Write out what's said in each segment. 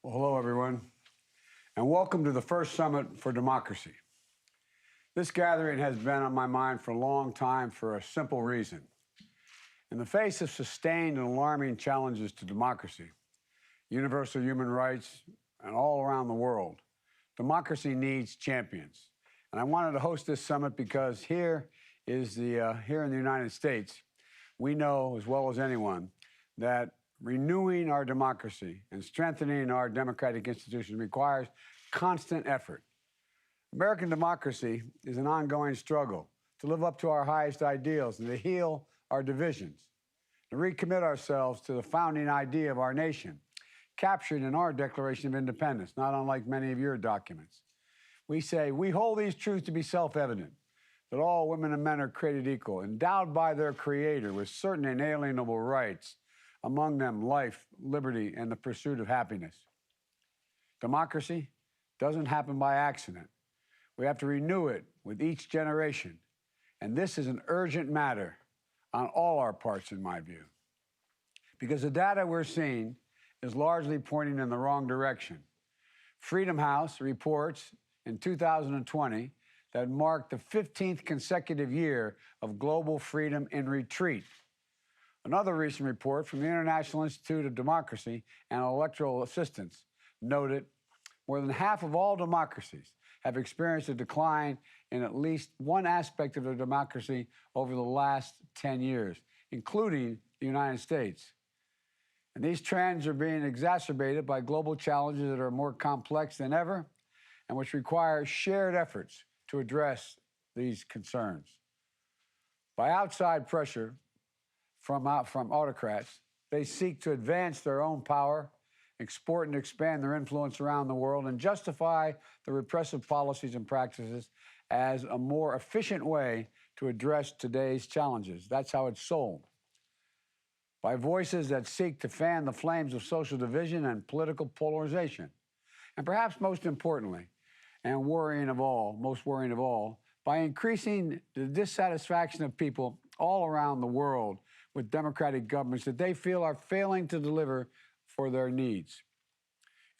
Well, hello, everyone, and welcome to the first Summit for Democracy. This gathering has been on my mind for a long time for a simple reason. In the face of sustained and alarming challenges to democracy, universal human rights, and all around the world, democracy needs champions. And I wanted to host this summit because here in the United States, we know as well as anyone that renewing our democracy and strengthening our democratic institutions requires constant effort. American democracy is an ongoing struggle to live up to our highest ideals and to heal our divisions, to recommit ourselves to the founding idea of our nation, captured in our Declaration of Independence, not unlike many of your documents. We say, we hold these truths to be self-evident, that all women and men are created equal, endowed by their Creator with certain inalienable rights, among them life, liberty, and the pursuit of happiness. Democracy doesn't happen by accident. We have to renew it with each generation. And this is an urgent matter on all our parts, in my view. Because the data we're seeing is largely pointing in the wrong direction. Freedom House reports in 2020 that marked the 15th consecutive year of global freedom in retreat. Another recent report from the International Institute of Democracy and Electoral Assistance noted more than half of all democracies have experienced a decline in at least one aspect of their democracy over the last 10 years, including the United States. And these trends are being exacerbated by global challenges that are more complex than ever and which require shared efforts to address these concerns. By outside pressure from autocrats, they seek to advance their own power, export and expand their influence around the world, and justify the repressive policies and practices as a more efficient way to address today's challenges. That's how it's sold. By voices that seek to fan the flames of social division and political polarization. And perhaps most importantly, and most worrying of all, by increasing the dissatisfaction of people all around the world with democratic governments that they feel are failing to deliver for their needs.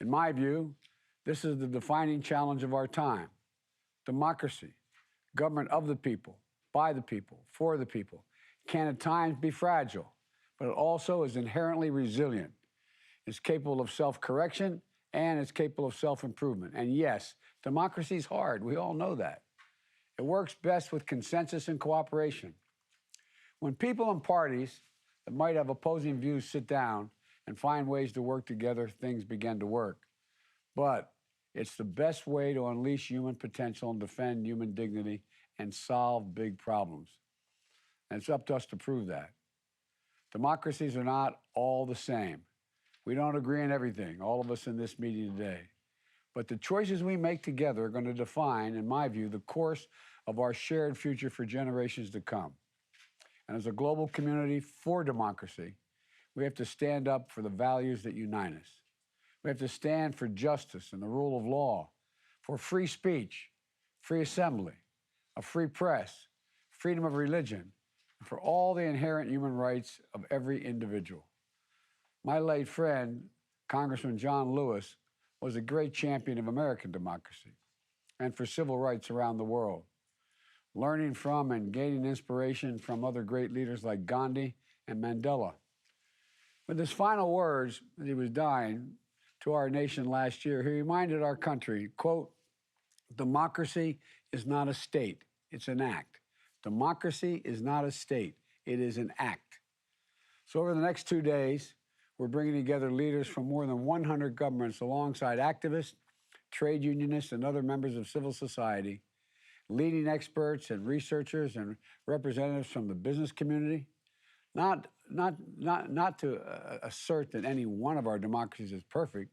In my view, this is the defining challenge of our time. Democracy, government of the people, by the people, for the people, can at times be fragile, but it also is inherently resilient. It's capable of self-correction and it's capable of self-improvement. And yes, democracy is hard. We all know that. It works best with consensus and cooperation. When people and parties that might have opposing views sit down and find ways to work together, things begin to work. But it's the best way to unleash human potential and defend human dignity and solve big problems. And it's up to us to prove that. Democracies are not all the same. We don't agree on everything, all of us in this meeting today. But the choices we make together are going to define, in my view, the course of our shared future for generations to come. And as a global community for democracy, we have to stand up for the values that unite us. We have to stand for justice and the rule of law, for free speech, free assembly, a free press, freedom of religion, and for all the inherent human rights of every individual. My late friend, Congressman John Lewis, was a great champion of American democracy and for civil rights around the world, learning from and gaining inspiration from other great leaders like Gandhi and Mandela. With his final words as he was dying to our nation last year, he reminded our country, quote, "Democracy is not a state, it's an act. Democracy is not a state, it is an act." So over the next 2 days, we're bringing together leaders from more than 100 governments alongside activists, trade unionists, and other members of civil society, leading experts and researchers and representatives from the business community, not to assert that any one of our democracies is perfect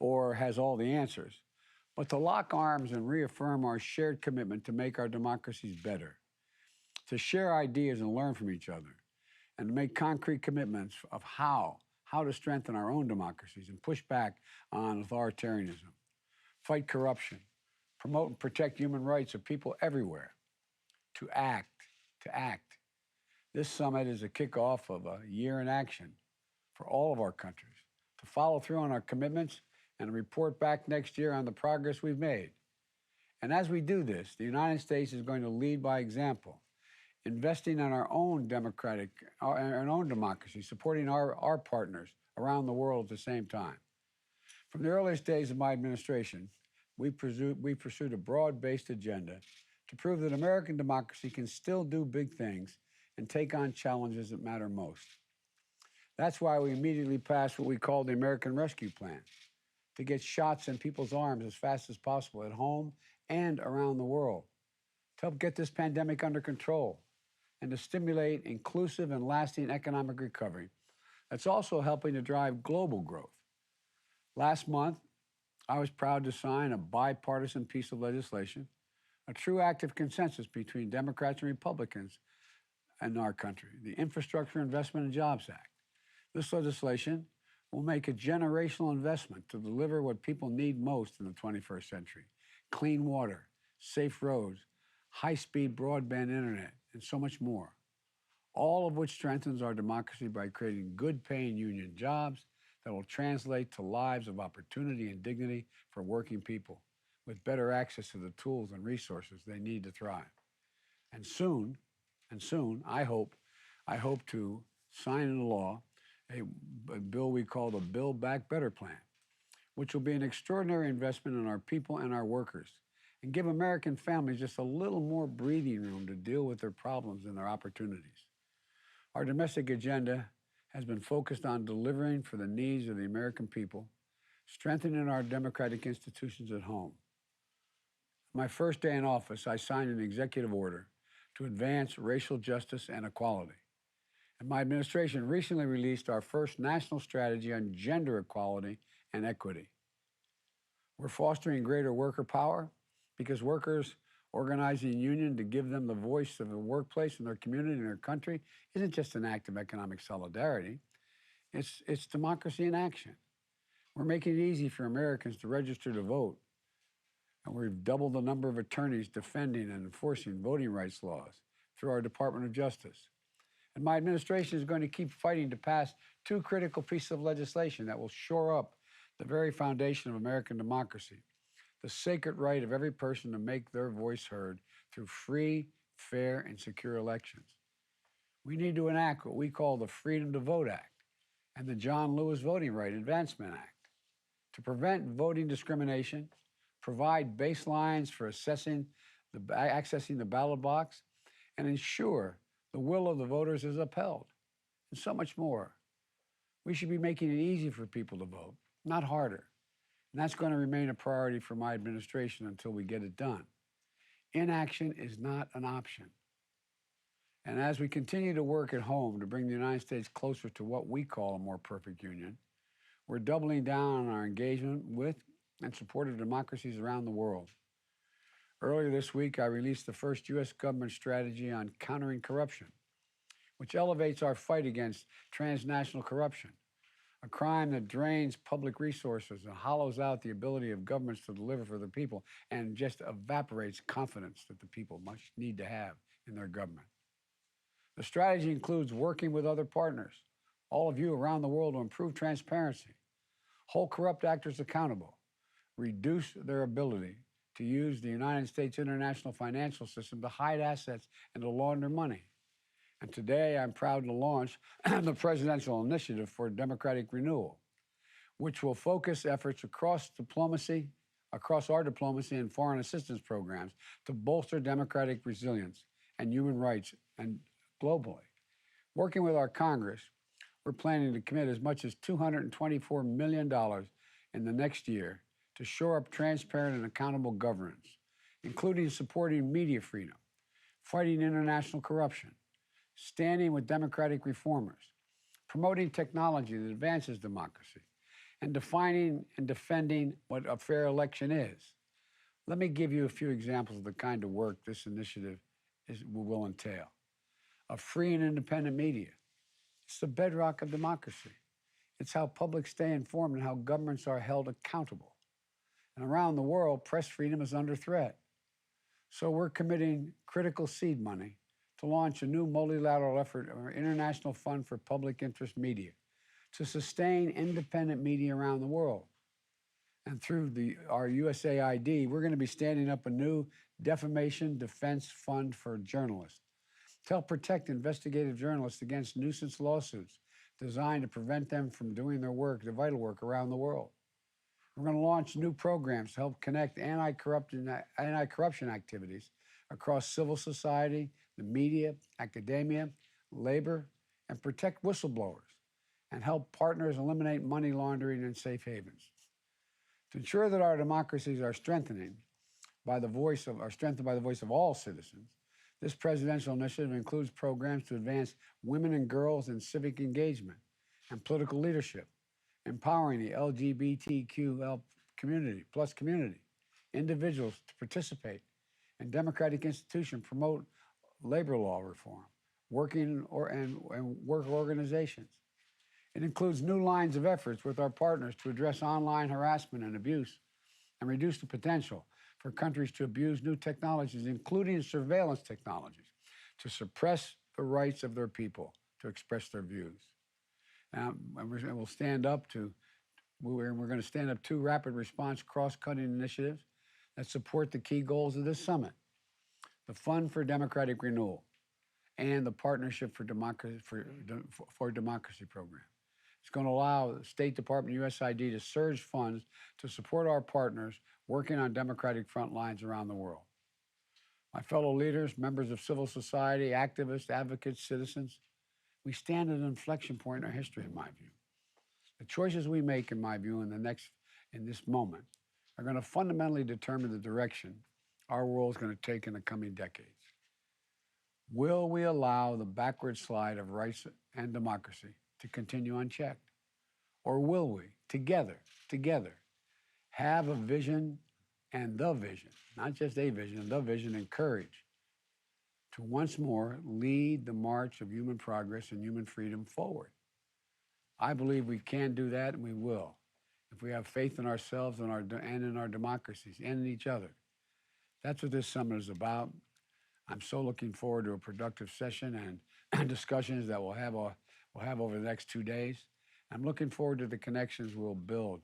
or has all the answers, but to lock arms and reaffirm our shared commitment to make our democracies better, to share ideas and learn from each other, and to make concrete commitments of how to strengthen our own democracies and push back on authoritarianism, fight corruption, promote and protect human rights of people everywhere, to act. This summit is a kickoff of a year in action for all of our countries to follow through on our commitments and report back next year on the progress we've made. And as we do this, the United States is going to lead by example, investing in our own democracy, supporting our partners around the world at the same time. From the earliest days of my administration, we pursued a broad-based agenda to prove that American democracy can still do big things and take on challenges that matter most. That's why we immediately passed what we call the American Rescue Plan, to get shots in people's arms as fast as possible at home and around the world, to help get this pandemic under control, and to stimulate inclusive and lasting economic recovery that's also helping to drive global growth. Last month, I was proud to sign a bipartisan piece of legislation, a true act of consensus between Democrats and Republicans in our country, the Infrastructure Investment and Jobs Act. This legislation will make a generational investment to deliver what people need most in the 21st century: clean water, safe roads, high-speed broadband internet, and so much more, all of which strengthens our democracy by creating good-paying union jobs that will translate to lives of opportunity and dignity for working people with better access to the tools and resources they need to thrive. And soon, I hope to sign into law a bill we call the Build Back Better Plan, which will be an extraordinary investment in our people and our workers and give American families just a little more breathing room to deal with their problems and their opportunities. Our domestic agenda has been focused on delivering for the needs of the American people, strengthening our democratic institutions at home. My first day in office, I signed an executive order to advance racial justice and equality. And my administration recently released our first national strategy on gender equality and equity. We're fostering greater worker power because workers organizing a union to give them the voice of the workplace in their community and their country isn't just an act of economic solidarity. It's democracy in action. We're making it easy for Americans to register to vote. And we've doubled the number of attorneys defending and enforcing voting rights laws through our Department of Justice. And my administration is going to keep fighting to pass two critical pieces of legislation that will shore up the very foundation of American democracy: the sacred right of every person to make their voice heard through free, fair, and secure elections. We need to enact what we call the Freedom to Vote Act and the John Lewis Voting Right Advancement Act to prevent voting discrimination, provide baselines for accessing the ballot box, and ensure the will of the voters is upheld, and so much more. We should be making it easy for people to vote, not harder. And that's going to remain a priority for my administration until we get it done. Inaction is not an option. And as we continue to work at home to bring the United States closer to what we call a more perfect union, we're doubling down on our engagement with and support of democracies around the world. Earlier this week, I released the first U.S. government strategy on countering corruption, which elevates our fight against transnational corruption, a crime that drains public resources and hollows out the ability of governments to deliver for the people and just evaporates confidence that the people must need to have in their government. The strategy includes working with other partners, all of you around the world, to improve transparency, hold corrupt actors accountable, reduce their ability to use the United States international financial system to hide assets and to launder money. And today, I'm proud to launch the Presidential Initiative for Democratic Renewal, which will focus efforts across our diplomacy and foreign assistance programs to bolster democratic resilience and human rights and globally. Working with our Congress, we're planning to commit as much as $224 million in the next year to shore up transparent and accountable governance, including supporting media freedom, fighting international corruption, standing with democratic reformers, promoting technology that advances democracy, and defining and defending what a fair election is. Let me give you a few examples of the kind of work this initiative will entail. A free and independent media. It's the bedrock of democracy. It's how publics stay informed and how governments are held accountable. And around the world, press freedom is under threat. So we're committing critical seed money to launch a new multilateral effort of our International Fund for Public Interest Media to sustain independent media around the world. And through our USAID, we're going to be standing up a new defamation defense fund for journalists to help protect investigative journalists against nuisance lawsuits designed to prevent them from doing their work, their vital work around the world. We're going to launch new programs to help connect anti-corruption activities across civil society, the media, academia, labor, and protect whistleblowers and help partners eliminate money laundering and safe havens. To ensure that our democracies are strengthened by the voice of all citizens, this presidential initiative includes programs to advance women and girls in civic engagement and political leadership, empowering the LGBTQ community, individuals to participate in democratic institutions, promote labor law reform, and work organizations. It includes new lines of efforts with our partners to address online harassment and abuse and reduce the potential for countries to abuse new technologies, including surveillance technologies, to suppress the rights of their people to express their views. And we're going to stand up 2 rapid response cross-cutting initiatives that support the key goals of this summit: the Fund for Democratic Renewal and the Partnership for Democracy program. It's going to allow the State Department, USAID, to surge funds to support our partners working on democratic front lines around the world. My fellow leaders, members of civil society, activists, advocates, citizens, we stand at an inflection point in our history, in my view. The choices we make, in my view, in this moment, are going to fundamentally determine the direction our world is going to take in the coming decades. Will we allow the backward slide of rights and democracy to continue unchecked? Or will we, together, have a vision and the vision, not just a vision, the vision and courage to once more lead the march of human progress and human freedom forward? I believe we can do that, and we will, if we have faith in ourselves and in our democracies and in each other. That's what this summit is about. I'm so looking forward to a productive session and discussions that we'll have over the next 2 days. I'm looking forward to the connections we'll build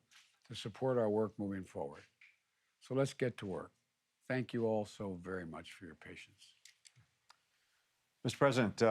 to support our work moving forward. So let's get to work. Thank you all so very much for your patience. Mr. President,